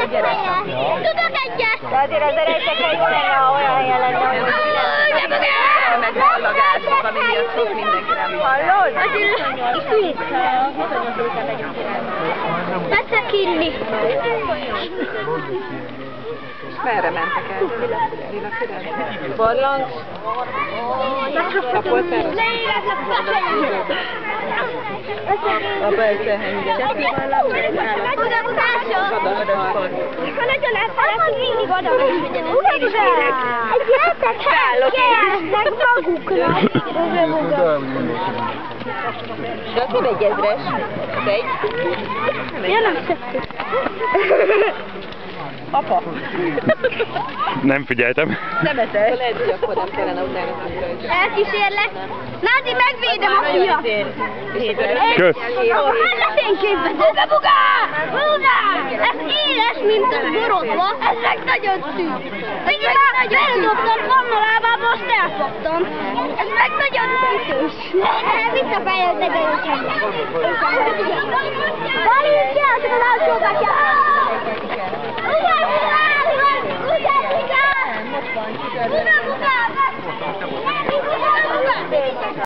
Tudok egyet! De azért az rejtek olyan helyen lenne, hogy meg hallagások, ami miatt sok mindenki nem hallod? Becsekilli! Merre mentek el? Lila Füred? Barlang? Kapoltáros? Abba egyszer hengyen. Ha nagyon elfelek, mindig oda megy. Gyertek, kelnek maguknak. De az nem egy ezres. Az egy. Ja, nem szedtük. Apa. Nem figyeltem. Szemetes. Lehet, hogy akkor nem kellene utána újra is. Elkísérlek. Nádi, megvédem a fiat. Kösz. Hát én képezőbe, bugá! Bugá! Ez éles, mint a borotva. Ez meg nagyon szűk. Pedig már beledobtam pannolábába, azt elfogtam. Ez meg nagyon szűkös. Visszafejlődtek erősen. Valami kell, csak az alsókat jár.